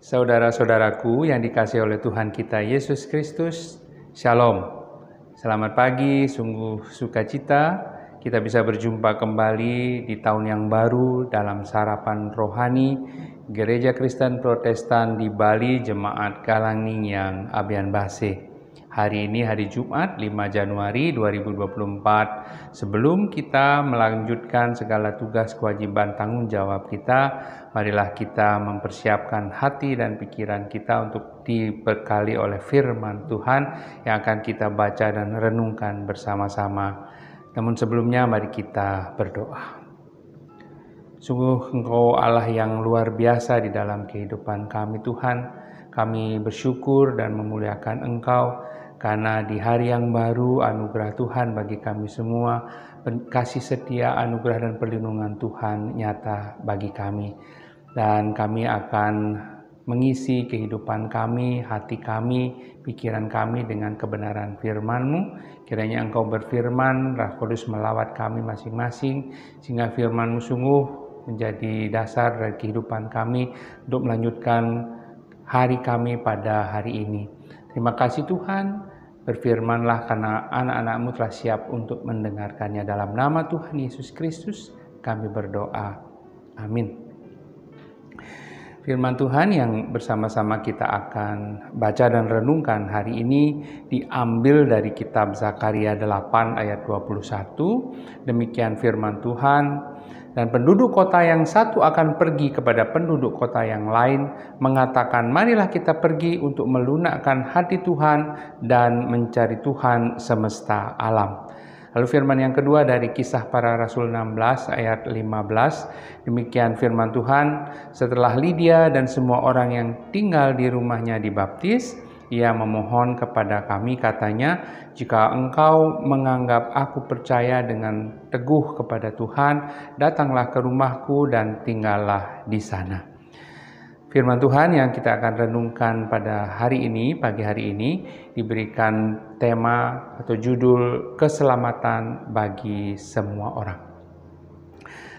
Saudara-saudaraku yang dikasihi oleh Tuhan kita Yesus Kristus, Shalom. Selamat pagi, sungguh sukacita kita bisa berjumpa kembali di tahun yang baru dalam sarapan rohani Gereja Kristen Protestan di Bali, Jemaat Galangning yang Abian Base. Hari ini hari Jumat 5 Januari 2024. Sebelum kita melanjutkan segala tugas, kewajiban, tanggung jawab kita, marilah kita mempersiapkan hati dan pikiran kita untuk dibekali oleh firman Tuhan yang akan kita baca dan renungkan bersama-sama. Namun sebelumnya mari kita berdoa. Sungguh Engkau Allah yang luar biasa di dalam kehidupan kami Tuhan. Kami bersyukur dan memuliakan Engkau karena di hari yang baru anugerah Tuhan bagi kami semua, kasih setia, anugerah dan perlindungan Tuhan nyata bagi kami. Dan kami akan mengisi kehidupan kami, hati kami, pikiran kami dengan kebenaran firman-Mu. Kiranya Engkau berfirman, Roh Kudus melawat kami masing-masing, sehingga firman-Mu sungguh menjadi dasar dari kehidupan kami untuk melanjutkan hari kami pada hari ini. Terima kasih Tuhan, berfirmanlah karena anak-anak-Mu telah siap untuk mendengarkannya. Dalam nama Tuhan Yesus Kristus kami berdoa. Amin. Firman Tuhan yang bersama-sama kita akan baca dan renungkan hari ini diambil dari kitab Zakaria 8 ayat 21. Demikian firman Tuhan. Dan penduduk kota yang satu akan pergi kepada penduduk kota yang lain, mengatakan, marilah kita pergi untuk melunakkan hati Tuhan dan mencari Tuhan semesta alam. Lalu firman yang kedua dari Kisah Para Rasul 16 ayat 15, demikian firman Tuhan, setelah Lydia dan semua orang yang tinggal di rumahnya dibaptis, ia memohon kepada kami, katanya, jika engkau menganggap aku percaya dengan teguh kepada Tuhan, datanglah ke rumahku dan tinggallah di sana. Firman Tuhan yang kita akan renungkan pada hari ini, pagi hari ini, diberikan tema atau judul keselamatan bagi semua orang.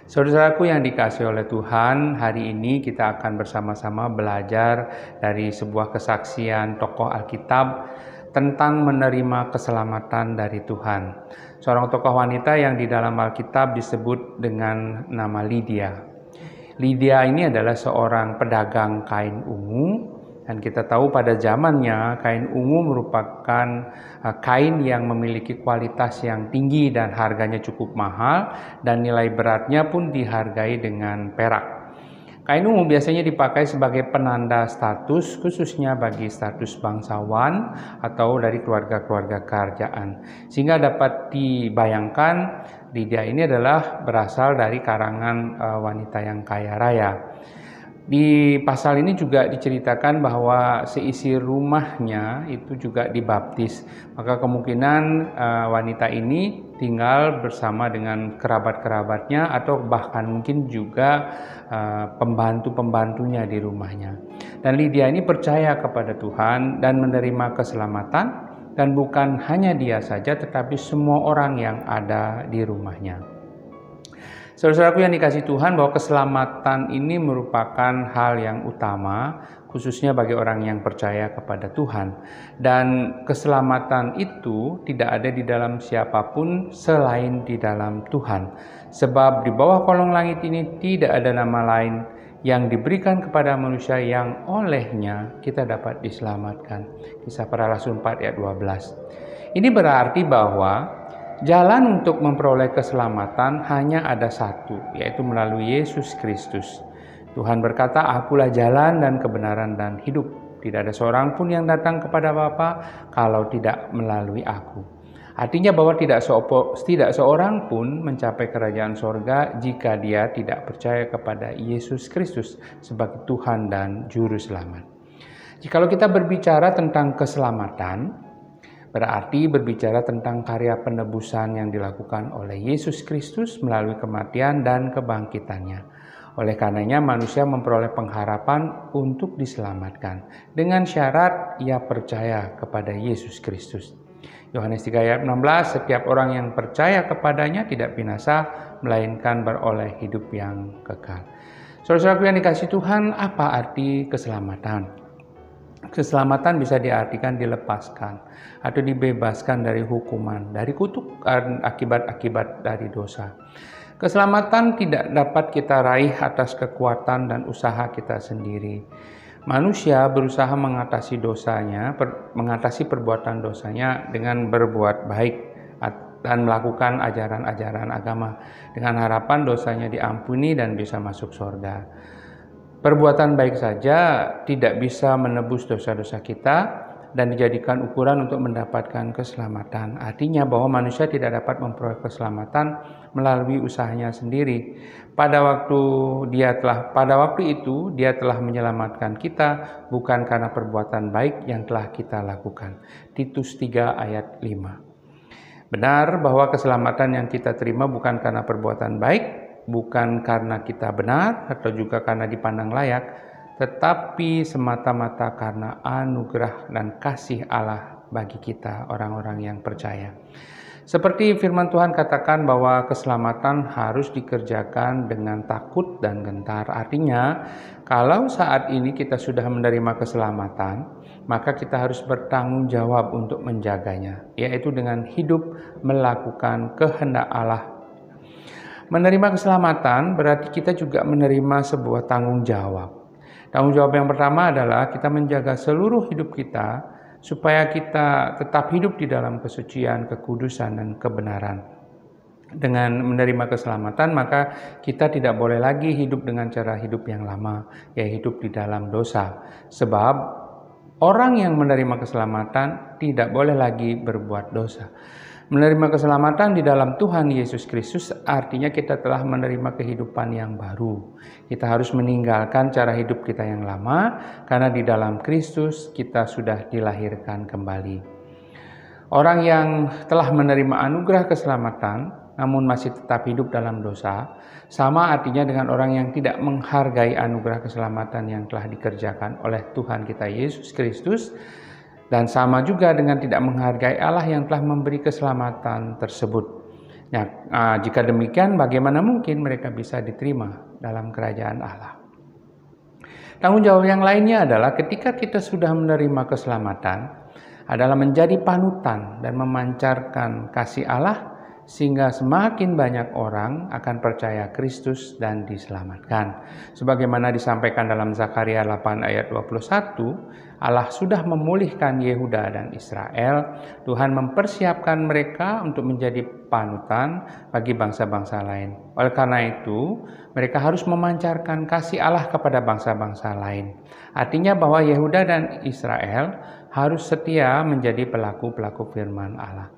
Saudaraku yang dikasihi oleh Tuhan, hari ini kita akan bersama-sama belajar dari sebuah kesaksian tokoh Alkitab tentang menerima keselamatan dari Tuhan. Seorang tokoh wanita yang di dalam Alkitab disebut dengan nama Lydia. Lydia ini adalah seorang pedagang kain ungu. Dan kita tahu pada zamannya kain ungu merupakan kain yang memiliki kualitas yang tinggi dan harganya cukup mahal dan nilai beratnya pun dihargai dengan perak. Kain ungu biasanya dipakai sebagai penanda status, khususnya bagi status bangsawan atau dari keluarga-keluarga kerajaan. Sehingga dapat dibayangkan Lydia ini adalah berasal dari karangan wanita yang kaya raya. Di pasal ini juga diceritakan bahwa seisi rumahnya itu juga dibaptis. Maka kemungkinan wanita ini tinggal bersama dengan kerabat-kerabatnya atau bahkan mungkin juga pembantu-pembantunya di rumahnya. Dan Lydia ini percaya kepada Tuhan dan menerima keselamatan, dan bukan hanya dia saja tetapi semua orang yang ada di rumahnya. Saudara-saudaraku yang dikasihi Tuhan, bahwa keselamatan ini merupakan hal yang utama, khususnya bagi orang yang percaya kepada Tuhan. Dan keselamatan itu tidak ada di dalam siapapun selain di dalam Tuhan. Sebab di bawah kolong langit ini tidak ada nama lain yang diberikan kepada manusia yang olehnya kita dapat diselamatkan. Kisah Para Rasul 4 ayat 12. Ini berarti bahwa jalan untuk memperoleh keselamatan hanya ada satu, yaitu melalui Yesus Kristus. Tuhan berkata, akulah jalan dan kebenaran dan hidup. Tidak ada seorang pun yang datang kepada Bapa kalau tidak melalui aku. Artinya bahwa tidak seorang pun mencapai kerajaan sorga jika dia tidak percaya kepada Yesus Kristus sebagai Tuhan dan Juru Selamat. Jikalau kita berbicara tentang keselamatan, berarti berbicara tentang karya penebusan yang dilakukan oleh Yesus Kristus melalui kematian dan kebangkitannya. Oleh karenanya manusia memperoleh pengharapan untuk diselamatkan dengan syarat ia percaya kepada Yesus Kristus. Yohanes 3 ayat 16, setiap orang yang percaya kepadanya tidak binasa, melainkan beroleh hidup yang kekal. Saudara-saudaraku yang dikasihi Tuhan, apa arti keselamatan? Keselamatan bisa diartikan dilepaskan atau dibebaskan dari hukuman, dari kutukan akibat-akibat dari dosa. Keselamatan tidak dapat kita raih atas kekuatan dan usaha kita sendiri. Manusia berusaha mengatasi dosanya, mengatasi perbuatan dosanya dengan berbuat baik dan melakukan ajaran-ajaran agama dengan harapan dosanya diampuni dan bisa masuk surga. Perbuatan baik saja tidak bisa menebus dosa-dosa kita dan dijadikan ukuran untuk mendapatkan keselamatan. Artinya bahwa manusia tidak dapat memperoleh keselamatan melalui usahanya sendiri. Pada waktu itu dia telah menyelamatkan kita bukan karena perbuatan baik yang telah kita lakukan. Titus 3 ayat 5. Benar bahwa keselamatan yang kita terima bukan karena perbuatan baik, bukan karena kita benar atau juga karena dipandang layak, tetapi semata-mata karena anugerah dan kasih Allah bagi kita orang-orang yang percaya. Seperti firman Tuhan katakan bahwa keselamatan harus dikerjakan dengan takut dan gentar. Artinya, kalau saat ini kita sudah menerima keselamatan, maka kita harus bertanggung jawab untuk menjaganya, yaitu dengan hidup melakukan kehendak Allah. Menerima keselamatan berarti kita juga menerima sebuah tanggung jawab. Tanggung jawab yang pertama adalah kita menjaga seluruh hidup kita supaya kita tetap hidup di dalam kesucian, kekudusan, dan kebenaran. Dengan menerima keselamatan, maka kita tidak boleh lagi hidup dengan cara hidup yang lama, yaitu hidup di dalam dosa. Sebab orang yang menerima keselamatan tidak boleh lagi berbuat dosa. Menerima keselamatan di dalam Tuhan Yesus Kristus artinya kita telah menerima kehidupan yang baru. Kita harus meninggalkan cara hidup kita yang lama karena di dalam Kristus kita sudah dilahirkan kembali. Orang yang telah menerima anugerah keselamatan namun masih tetap hidup dalam dosa, sama artinya dengan orang yang tidak menghargai anugerah keselamatan yang telah dikerjakan oleh Tuhan kita Yesus Kristus. Dan sama juga dengan tidak menghargai Allah yang telah memberi keselamatan tersebut. Jika demikian, bagaimana mungkin mereka bisa diterima dalam kerajaan Allah? Tanggung jawab yang lainnya adalah ketika kita sudah menerima keselamatan, adalah menjadi panutan dan memancarkan kasih Allah, sehingga semakin banyak orang akan percaya Kristus dan diselamatkan. Sebagaimana disampaikan dalam Zakaria 8 ayat 21, Allah sudah memulihkan Yehuda dan Israel. Tuhan mempersiapkan mereka untuk menjadi panutan bagi bangsa-bangsa lain. Oleh karena itu, mereka harus memancarkan kasih Allah kepada bangsa-bangsa lain. Artinya bahwa Yehuda dan Israel harus setia menjadi pelaku-pelaku firman Allah.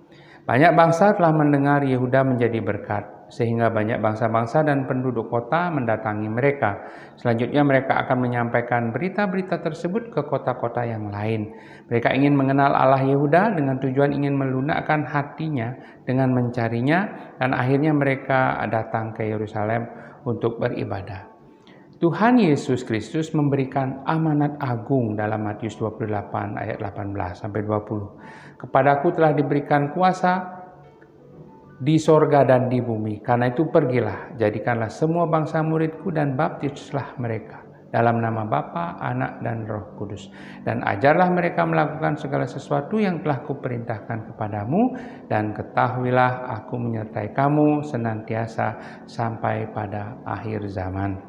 Banyak bangsa telah mendengar Yehuda menjadi berkat, sehingga banyak bangsa-bangsa dan penduduk kota mendatangi mereka. Selanjutnya mereka akan menyampaikan berita-berita tersebut ke kota-kota yang lain. Mereka ingin mengenal Allah Yehuda dengan tujuan ingin melunakkan hatinya dengan mencarinya, dan akhirnya mereka datang ke Yerusalem untuk beribadah. Tuhan Yesus Kristus memberikan amanat agung dalam Matius 28 ayat 18-20. Kepadaku telah diberikan kuasa di sorga dan di bumi. Karena itu pergilah, jadikanlah semua bangsa muridku dan baptislah mereka dalam nama Bapa, Anak, dan Roh Kudus. Dan ajarlah mereka melakukan segala sesuatu yang telah kuperintahkan kepadamu. Dan ketahuilah aku menyertai kamu senantiasa sampai pada akhir zaman.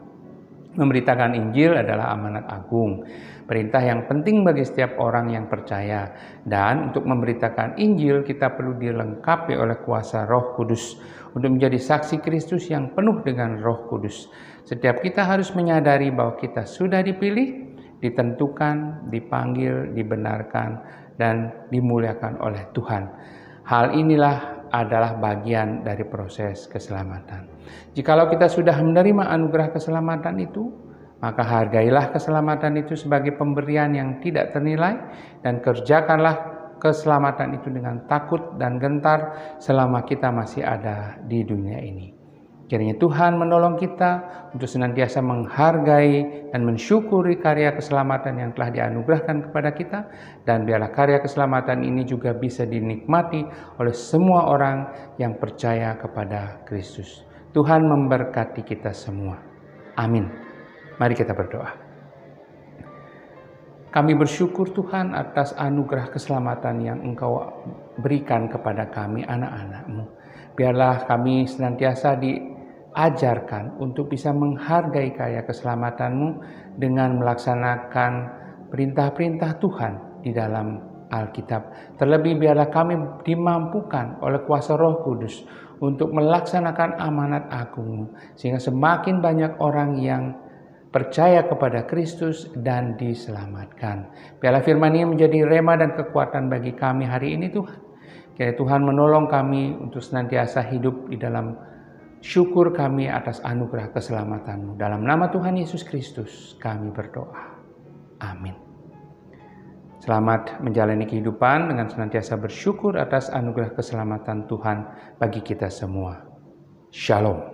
Memberitakan Injil adalah amanat agung, perintah yang penting bagi setiap orang yang percaya. Dan untuk memberitakan Injil kita perlu dilengkapi oleh kuasa Roh Kudus untuk menjadi saksi Kristus yang penuh dengan Roh Kudus. Setiap kita harus menyadari bahwa kita sudah dipilih, ditentukan, dipanggil, dibenarkan, dan dimuliakan oleh Tuhan. Hal inilah adalah bagian dari proses keselamatan. Jikalau kita sudah menerima anugerah keselamatan itu, maka hargailah keselamatan itu sebagai pemberian yang tidak ternilai dan kerjakanlah keselamatan itu dengan takut dan gentar selama kita masih ada di dunia ini. Kiranya Tuhan menolong kita untuk senantiasa menghargai dan mensyukuri karya keselamatan yang telah dianugerahkan kepada kita, dan biarlah karya keselamatan ini juga bisa dinikmati oleh semua orang yang percaya kepada Kristus. Tuhan memberkati kita semua. Amin. Mari kita berdoa. Kami bersyukur Tuhan atas anugerah keselamatan yang Engkau berikan kepada kami anak-anak-Mu. Biarlah kami senantiasa diajarkan untuk bisa menghargai karya keselamatan-Mu dengan melaksanakan perintah-perintah Tuhan di dalam Alkitab. Terlebih biarlah kami dimampukan oleh kuasa Roh Kudus untuk melaksanakan amanat agung-Mu, sehingga semakin banyak orang yang percaya kepada Kristus dan diselamatkan. Biarlah firman ini menjadi rema dan kekuatan bagi kami hari ini Tuhan. Kiranya Tuhan menolong kami untuk senantiasa hidup di dalam syukur kami atas anugerah keselamatan-Mu. Dalam nama Tuhan Yesus Kristus kami berdoa. Amin. Selamat menjalani kehidupan dengan senantiasa bersyukur atas anugerah keselamatan Tuhan bagi kita semua. Shalom.